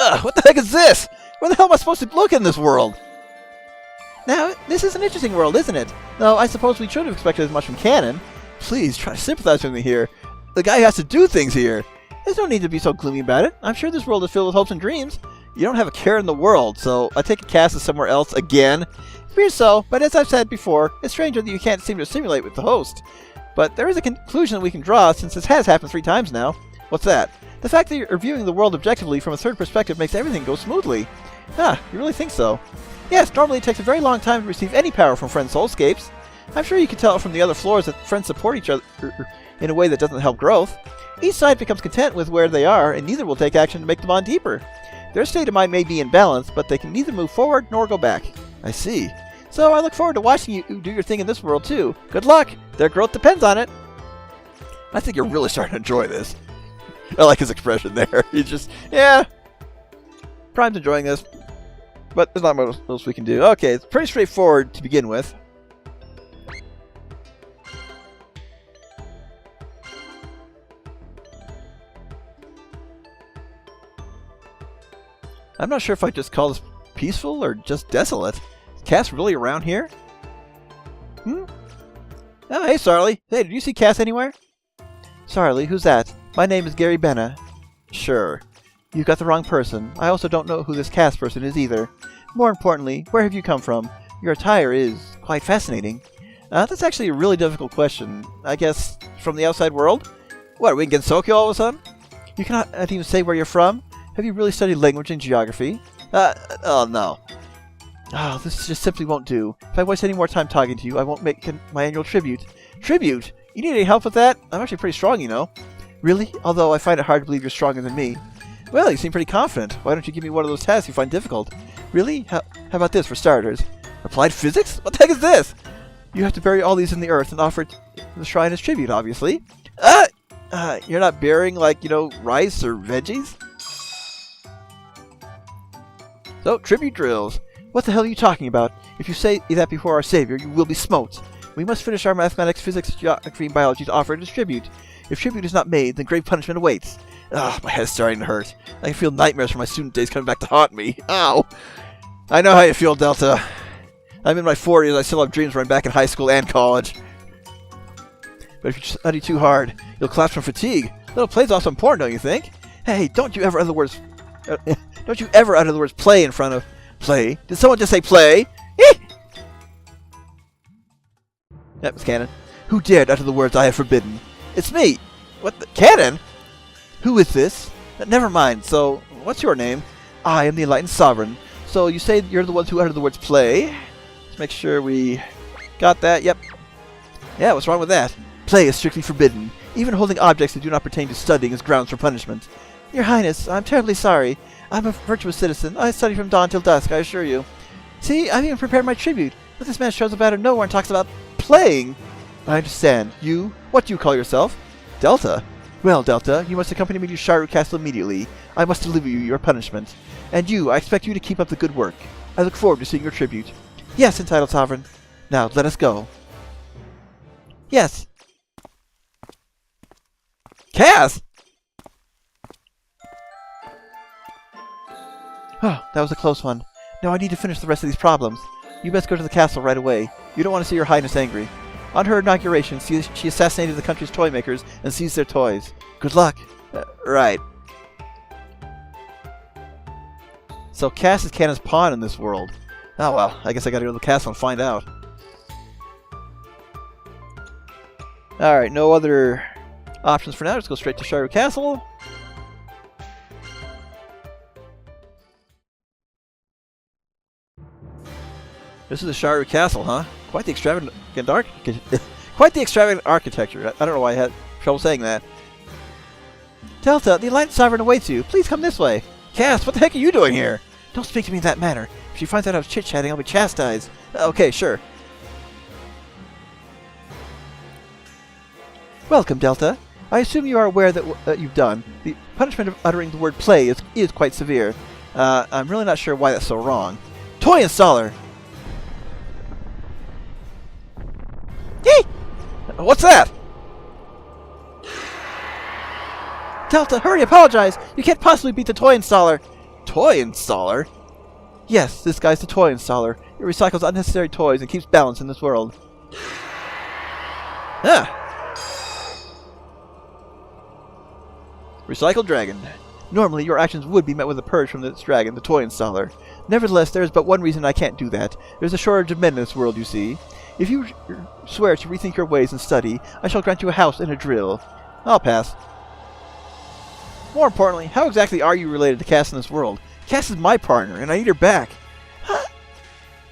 Ugh, what the heck is this? Where the hell am I supposed to look in this world? Now, this is an interesting world, isn't it? Though I suppose we should have expected as much from Kanon. Please, try to sympathize with me here. The guy has to do things here. There's no need to be so gloomy about it. I'm sure this world is filled with hopes and dreams. You don't have a care in the world, so I take a cast is somewhere else again. Weird so, but as I've said before, it's strange that you can't seem to simulate with the host. But there is a conclusion that we can draw since this has happened 3 times now. What's that? The fact that you're viewing the world objectively from a third perspective makes everything go smoothly. Ah, you really think so? Yes, normally it takes a very long time to receive any power from Friend Soulscapes. I'm sure you can tell from the other floors that friends support each other in a way that doesn't help growth. Each side becomes content with where they are, and neither will take action to make the bond deeper. Their state of mind may be in balance, but they can neither move forward nor go back. I see. So I look forward to watching you do your thing in this world too. Good luck! Their growth depends on it. I think you're really starting to enjoy this. I like his expression there. He's just, yeah. Prime's enjoying this. But there's not much else we can do. Okay, it's pretty straightforward to begin with. I'm not sure if I just call this peaceful or just desolate. Is Cass really around here? Oh, hey, Sarly. Hey, did you see Cass anywhere? Sarly, who's that? My name is Gary Benna. Sure. You've got the wrong person. I also don't know who this Cass person is either. More importantly, where have you come from? Your attire is quite fascinating. That's actually a really difficult question. I guess from the outside world? What, are we in Gensokyo all of a sudden? You cannot even say where you're from? Have you really studied language and geography? Oh no. Oh, this just simply won't do. If I waste any more time talking to you, I won't make my annual tribute. Tribute? You need any help with that? I'm actually pretty strong, you know. Really? Although I find it hard to believe you're stronger than me. Well, you seem pretty confident. Why don't you give me one of those tasks you find difficult? Really? How about this for starters? Applied physics? What the heck is this? You have to bury all these in the earth and offer it to the shrine as tribute, obviously. You're not burying, like, you know, rice or veggies? So, tribute drills. What the hell are you talking about? If you say that before our savior, you will be smote. We must finish our mathematics, physics, geography, and biology to offer it as tribute. If tribute is not made, then grave punishment awaits. Ugh, my head's starting to hurt. I can feel nightmares from my student days coming back to haunt me. Ow! I know how you feel, Delta. I'm in my 40s, I still have dreams where I'm back in high school and college. But if you study too hard, you'll collapse from fatigue. Little play's also important, don't you think? Hey, don't you ever utter the words... don't you ever utter the words play in front of... Play? Did someone just say play? That was Kanon. Who dared utter the words I have forbidden? It's me! What the... Kanon? Who is this? Never mind, so... What's your name? I am the Enlightened Sovereign. So you say you're the ones who uttered the words play? Let's make sure we... Got that, yep. Yeah, what's wrong with that? Play is strictly forbidden. Even holding objects that do not pertain to studying is grounds for punishment. Your Highness, I'm terribly sorry. I'm a virtuous citizen. I study from dawn till dusk, I assure you. See, I've even prepared my tribute. But this man shows up out of nowhere and talks about playing. I understand. You? What do you call yourself? Delta? Well, Delta, you must accompany me to Sharu Castle immediately. I must deliver you your punishment. And you, I expect you to keep up the good work. I look forward to seeing your tribute. Yes, entitled Sovereign. Now, let us go. Yes. Cass! Oh, that was a close one. Now I need to finish the rest of these problems. You best go to the castle right away. You don't want to see your Highness angry. On her inauguration, she assassinated the country's toy makers and seized their toys. Good luck. Right. So Cass is Kanon's pawn in this world. Oh well, I guess I gotta go to the castle and find out. Alright, no other options for now. Let's go straight to Sharu Castle. This is the Sharu Castle, huh? Quite the extravagant architecture. I don't know why I had trouble saying that. Delta, the Enlightened Sovereign awaits you. Please come this way. Cass, what the heck are you doing here? Don't speak to me in that manner. If she finds out I was chit-chatting, I'll be chastised. Okay, sure. Welcome, Delta. I assume you are aware that what you've done. The punishment of uttering the word play is quite severe. I'm really not sure why that's so wrong. Toy installer! Yee! What's that? Delta, hurry, apologize! You can't possibly beat the toy installer! Toy installer? Yes, this guy's the toy installer. It recycles unnecessary toys and keeps balance in this world. Ah! Recycled dragon. Normally, your actions would be met with a purge from this dragon, the toy installer. Nevertheless, there is but one reason I can't do that. There's a shortage of men in this world, you see. If you swear to rethink your ways and study, I shall grant you a house and a drill. I'll pass. More importantly, how exactly are you related to Cass in this world? Cass is my partner, and I need her back. Huh?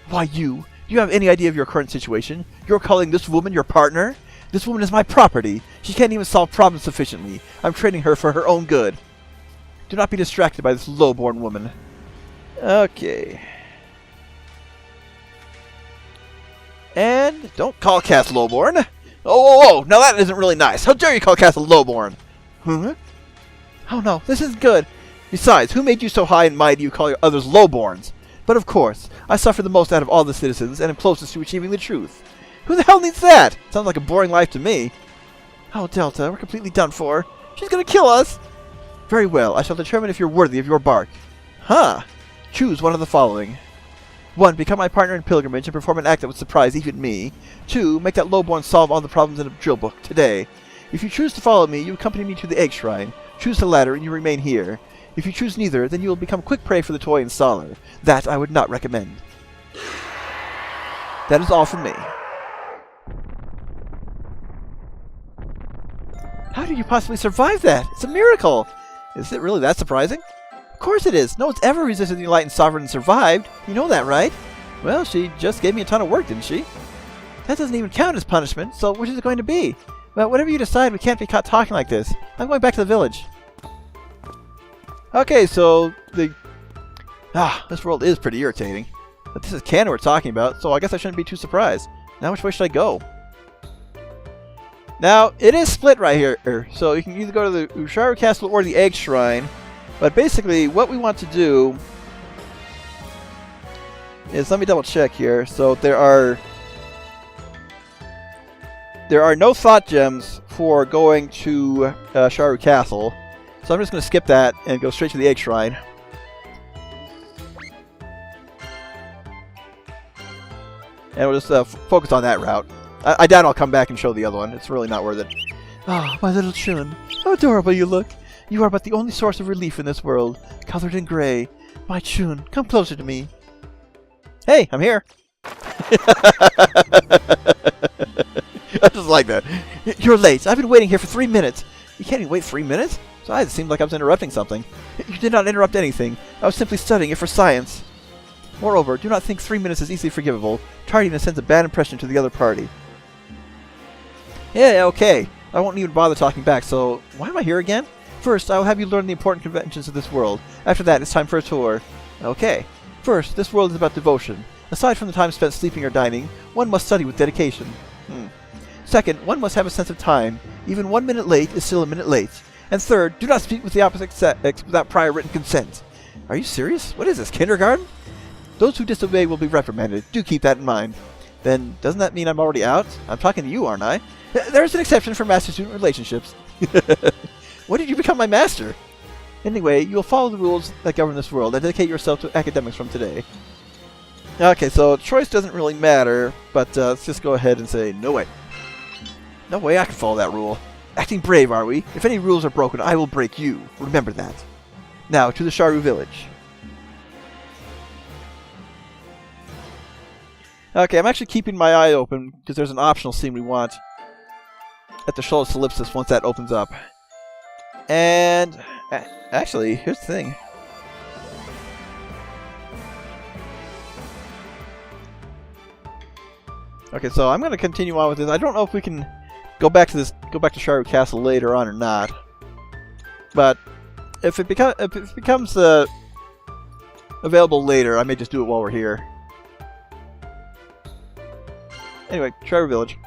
Why, you? Do you have any idea of your current situation? You're calling this woman your partner? This woman is my property. She can't even solve problems sufficiently. I'm training her for her own good. Do not be distracted by this low-born woman. Okay. And don't call Cass lowborn. Oh, now that isn't really nice. How dare you call Cass a lowborn? Huh? Oh no, this isn't good. Besides, who made you so high and mighty you call your others lowborns? But of course, I suffer the most out of all the citizens and am closest to achieving the truth. Who the hell needs that? Sounds like a boring life to me. Oh, Delta, we're completely done for. She's gonna kill us. Very well, I shall determine if you're worthy of your bark. Huh. Choose one of the following. 1. Become my partner in pilgrimage and perform an act that would surprise even me. 2. Make that lowborn solve all the problems in a drill book today. If you choose to follow me, you accompany me to the egg shrine. Choose the latter and you remain here. If you choose neither, then you will become quick prey for the toy installer. That I would not recommend. That is all from me. How did you possibly survive that? It's a miracle! Is it really that surprising? Of course it is! No one's ever resisted the Enlightened Sovereign and survived! You know that, right? Well, she just gave me a ton of work, didn't she? That doesn't even count as punishment, so which is it going to be? Well, whatever you decide, we can't be caught talking like this. I'm going back to the village. Okay, so this world is pretty irritating. But this is Kanon we're talking about, so I guess I shouldn't be too surprised. Now which way should I go? Now, it is split right here, so you can either go to the Usharu Castle or the Egg Shrine. But basically, what we want to do is, let me double check here. So there are no thought gems for going to Sharu Castle. So I'm just going to skip that and go straight to the Egg Shrine. And we'll just focus on that route. I doubt I'll come back and show the other one. It's really not worth it. Ah, my little Chun. How adorable you look. You are but the only source of relief in this world, colored in gray. My Chun, come closer to me. Hey, I'm here. I just like that. You're late. I've been waiting here for 3 minutes. You can't even wait 3 minutes? Besides, it seemed like I was interrupting something. You did not interrupt anything. I was simply studying it for science. Moreover, do not think 3 minutes is easily forgivable. Tardiness sends a bad impression to the other party. Yeah, okay. I won't even bother talking back, so why am I here again? First, I will have you learn the important conventions of this world. After that, it's time for a tour. Okay. First, this world is about devotion. Aside from the time spent sleeping or dining, one must study with dedication. Second, one must have a sense of time. Even 1 minute late is still a minute late. And third, do not speak with the opposite sex without prior written consent. Are you serious? What is this, kindergarten? Those who disobey will be reprimanded. Do keep that in mind. Then, doesn't that mean I'm already out? I'm talking to you, aren't I? There's an exception for master-student relationships. When did you become my master? Anyway, you'll follow the rules that govern this world and dedicate yourself to academics from today. Okay, so choice doesn't really matter, but let's just go ahead and say, no way. No way I can follow that rule. Acting brave, are we? If any rules are broken, I will break you. Remember that. Now, to the Sharu village. Okay, I'm actually keeping my eye open, because there's an optional scene we want at the Shoal of Solipsis once that opens up. And, actually, here's the thing. Okay, so I'm going to continue on with this. I don't know if we can go back to Sharu Castle later on or not. But if it becomes available later, I may just do it while we're here. Anyway, Sharu Village.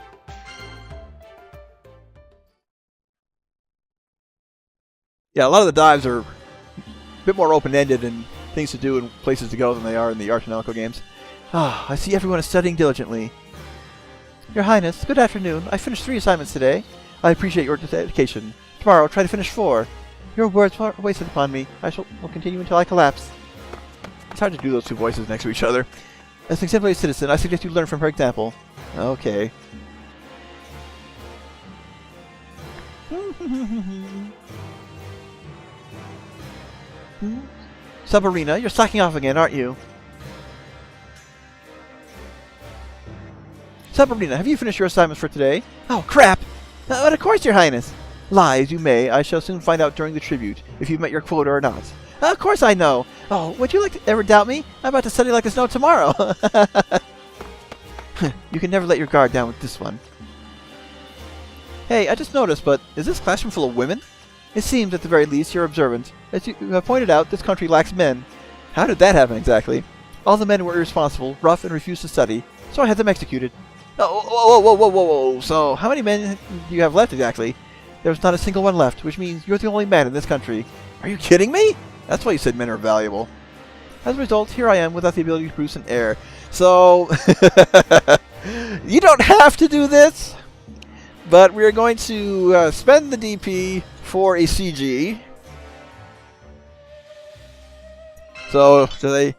Yeah, a lot of the dives are a bit more open-ended and things to do and places to go than they are in the Arch and Elko games. Ah, I see everyone is studying diligently. Your Highness, good afternoon. I finished 3 assignments today. I appreciate your dedication. Tomorrow, try to finish 4. Your words are wasted upon me. I will continue until I collapse. It's hard to do those two voices next to each other. As an exemplary citizen, I suggest you learn from her example. Okay. Saborina, you're slacking off again, aren't you? Saborina, have you finished your assignments for today? Oh, crap! But of course, Your Highness. Lie as you may, I shall soon find out during the tribute if you've met your quota or not. Of course I know. Oh, would you like to ever doubt me? I'm about to study like the snow tomorrow. You can never let your guard down with this one. Hey, I just noticed, but is this classroom full of women? It seems, at the very least, you're observant. As you have pointed out, this country lacks men. How did that happen exactly? All the men were irresponsible, rough, and refused to study, so I had them executed. Oh, whoa. So, how many men do you have left exactly? There's not a single one left, which means you're the only man in this country. Are you kidding me? That's why you said men are valuable. As a result, here I am without the ability to produce an heir. So, you don't have to do this, but we're going to spend the DP for a CG. So,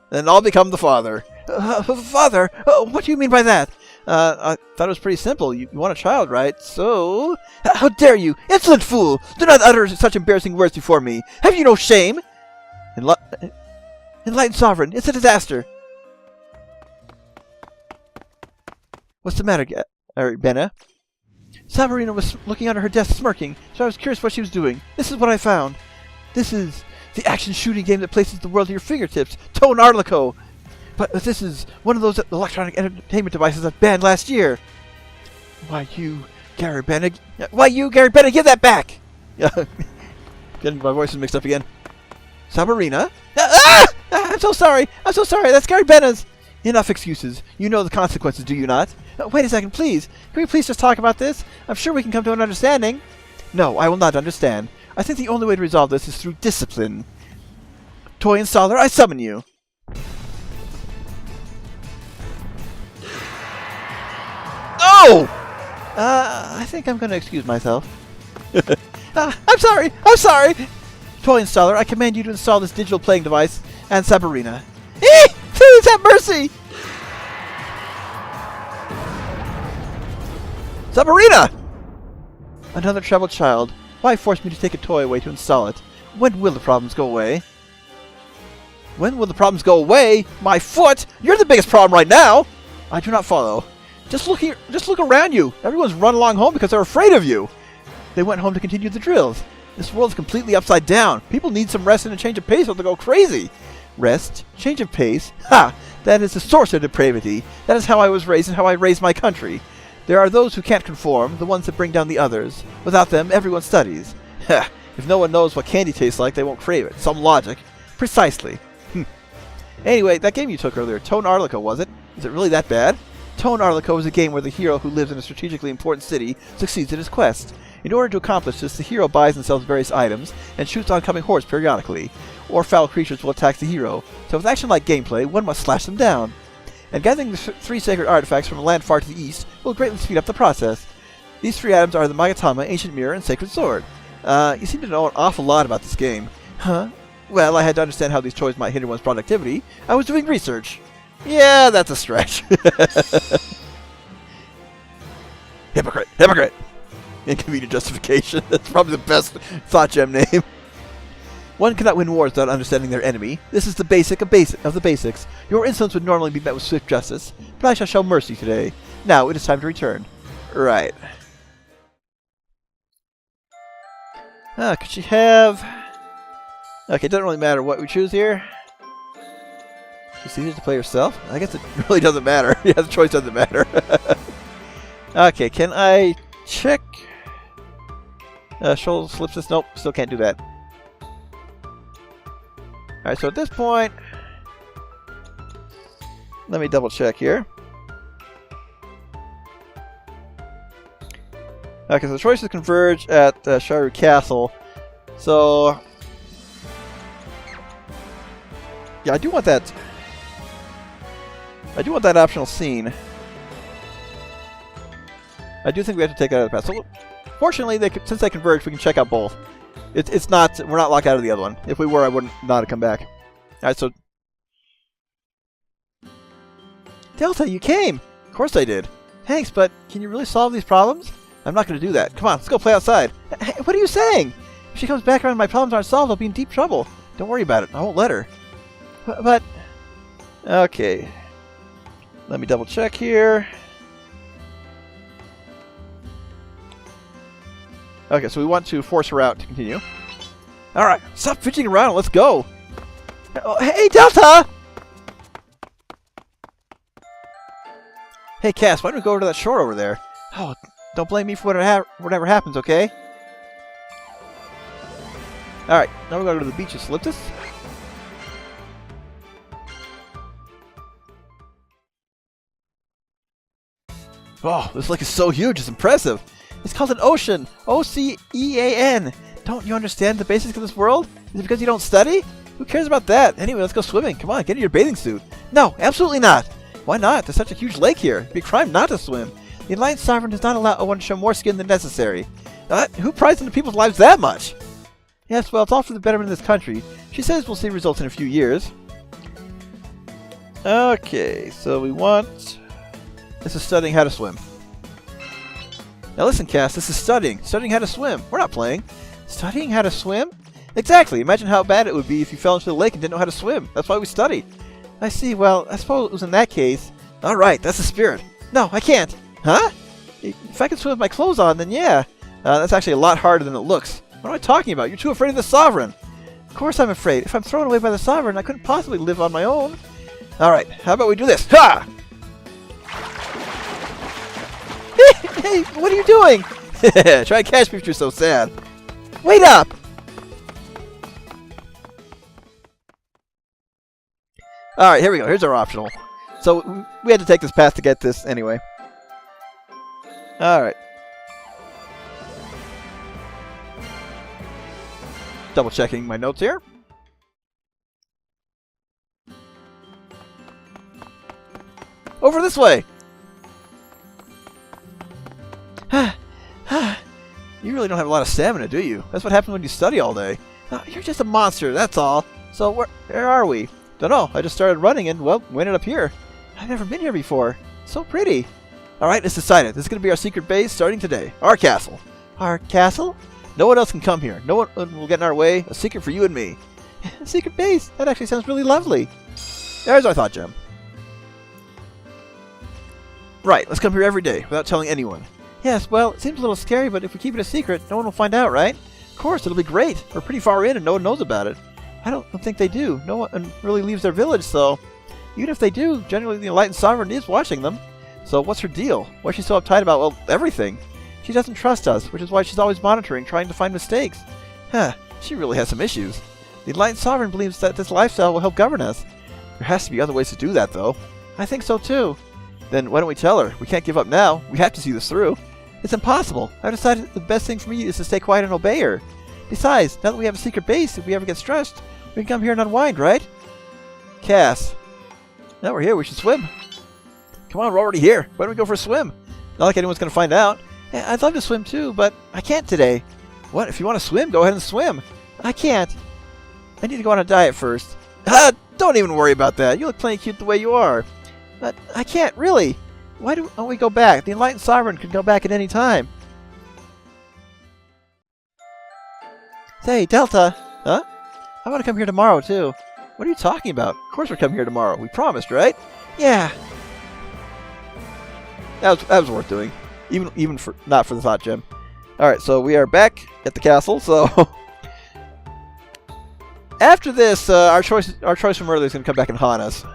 then I'll become the father. Father? What do you mean by that? I thought it was pretty simple. You want a child, right? So... How dare you! Insolent fool! Do not utter such embarrassing words before me! Have you no shame? Enlightened Sovereign, it's a disaster! What's the matter, Benna? Saborina was looking under her desk smirking, so I was curious what she was doing. This is what I found. This is the action shooting game that places the world at your fingertips. Tone Arlico! But this is one of those electronic entertainment devices I banned last year. Why you, Gary Benna, give that back! Getting my voices mixed up again. Saborina? I'm so sorry, that's Gary Benna's! Enough excuses. You know the consequences, do you not? Wait a second, please. Can we please just talk about this? I'm sure we can come to an understanding. No, I will not understand. I think the only way to resolve this is through discipline. Toy installer, I summon you. Oh! I think I'm going to excuse myself. I'm sorry! Toy installer, I command you to install this digital playing device and Saborina. Please have mercy! Saborina! Another troubled child. Why force me to take a toy away to install it? When will the problems go away? When will the problems go away? My foot! You're the biggest problem right now! I do not follow. Just look here. Just look around you. Everyone's run along home because they're afraid of you. They went home to continue the drills. This world's completely upside down. People need some rest and a change of pace or they'll go crazy. Rest? Change of pace? Ha! That is the source of depravity. That is how I was raised and how I raised my country. There are those who can't conform, the ones that bring down the others. Without them, everyone studies. Ha! If no one knows what candy tastes like, they won't crave it. Some logic. Precisely. Anyway, that game you took earlier, Tone Arlico, was it? Is it really that bad? Tone Arlico is a game where the hero who lives in a strategically important city succeeds in his quest. In order to accomplish this, the hero buys and sells various items and shoots oncoming hordes periodically, or foul creatures will attack the hero. So with action-like gameplay, one must slash them down. And gathering the 3 sacred artifacts from a land far to the east will greatly speed up the process. These 3 items are the Magatama, Ancient Mirror, and Sacred Sword. You seem to know an awful lot about this game. Huh? Well, I had to understand how these toys might hinder one's productivity. I was doing research. Yeah, that's a stretch. Hypocrite! Hypocrite! Inconvenient justification. That's probably the best thought gem name. One cannot win wars without understanding their enemy. This is the basic of the basics. Your insolence would normally be met with swift justice, but I shall show mercy today. Now it is time to return. Right. Could she have... Okay, it doesn't really matter what we choose here. It's easier to play herself? I guess it really doesn't matter. Yeah, the choice doesn't matter. Okay, can I check? Shoulder slips this? Nope, still can't do that. Alright, so at this point, let me double check here. Okay, so the choices converge at Sharu Castle. So, yeah, I do want that. I do want that optional scene. I do think we have to take that out of the path. So, fortunately, since they converge, we can check out both. It's not. We're not locked out of the other one. If we were, I wouldn't not have come back. All right, so Delta, you came. Of course I did. Thanks, but can you really solve these problems? I'm not going to do that. Come on, let's go play outside. Hey, what are you saying? If she comes back around and my problems aren't solved, I'll be in deep trouble. Don't worry about it. I won't let her. But okay. Let me double check here. Okay, so we want to force her out to continue. Alright, stop fidgeting around. Let's go. Oh, hey, Delta! Hey, Cass, why don't we go over to that shore over there? Oh, don't blame me for whatever happens, okay? Alright, now we're going to go to the beach of Sliptus. Oh, this lake is so huge, it's impressive. It's called an ocean. O-C-E-A-N. Don't you understand the basics of this world? Is it because you don't study? Who cares about that? Anyway, let's go swimming. Come on, get in your bathing suit. No, absolutely not. Why not? There's such a huge lake here. It'd be a crime not to swim. The Alliance Sovereign does not allow one to show more skin than necessary. Who pries into people's lives that much? Yes, well, it's all for the betterment of this country. She says we'll see results in a few years. Okay, so we want... This is studying how to swim. Now listen, Cass, this is studying. Studying how to swim. We're not playing. Studying how to swim? Exactly. Imagine how bad it would be if you fell into the lake and didn't know how to swim. That's why we study. I see. Well, I suppose it was in that case. All right, that's the spirit. No, I can't. Huh? If I could swim with my clothes on, then yeah. That's actually a lot harder than it looks. What am I talking about? You're too afraid of the Sovereign. Of course I'm afraid. If I'm thrown away by the Sovereign, I couldn't possibly live on my own. All right, how about we do this? Ha! Hey, what are you doing? Try and catch me if you're so sad. Wait up! Alright, here we go. Here's our optional. So, we had to take this path to get this anyway. Alright. Double checking my notes here. Over this way! You really don't have a lot of stamina, do you? That's what happens when you study all day. You're just a monster, that's all. So where are we? Dunno, I just started running and, well, we ended up here. I've never been here before. So pretty. Alright, it's decided. This is going to be our secret base starting today. Our castle. Our castle? No one else can come here. No one will get in our way. A secret for you and me. A secret base? That actually sounds really lovely. There's our thought gem. Right, let's come here every day without telling anyone. Yes, well, it seems a little scary, but if we keep it a secret, no one will find out, right? Of course, it'll be great. We're pretty far in and no one knows about it. I don't think they do. No one really leaves their village, so... Even if they do, generally the Enlightened Sovereign is watching them. So what's her deal? Why is she so uptight about, well, everything? She doesn't trust us, which is why she's always monitoring, trying to find mistakes. Huh, she really has some issues. The Enlightened Sovereign believes that this lifestyle will help govern us. There has to be other ways to do that, though. I think so, too. Then why don't we tell her? We can't give up now. We have to see this through. It's impossible. I've decided the best thing for me is to stay quiet and obey her. Besides, now that we have a secret base, if we ever get stressed, we can come here and unwind, right? Cass. Now we're here, we should swim. Come on, we're already here. Why don't we go for a swim? Not like anyone's going to find out. I'd love to swim too, but I can't today. What? If you want to swim, go ahead and swim. I can't. I need to go on a diet first. Don't even worry about that. You look plenty cute the way you are. But I can't, really. Why don't we go back? The Enlightened Sovereign could go back at any time. Say, Delta. Huh? I want to come here tomorrow, too. What are you talking about? Of course we're coming here tomorrow. We promised, right? Yeah. That was worth doing. Even for not for the thought gem. Alright, so we are back at the castle, so... After this, our choice from earlier is going to come back and haunt us.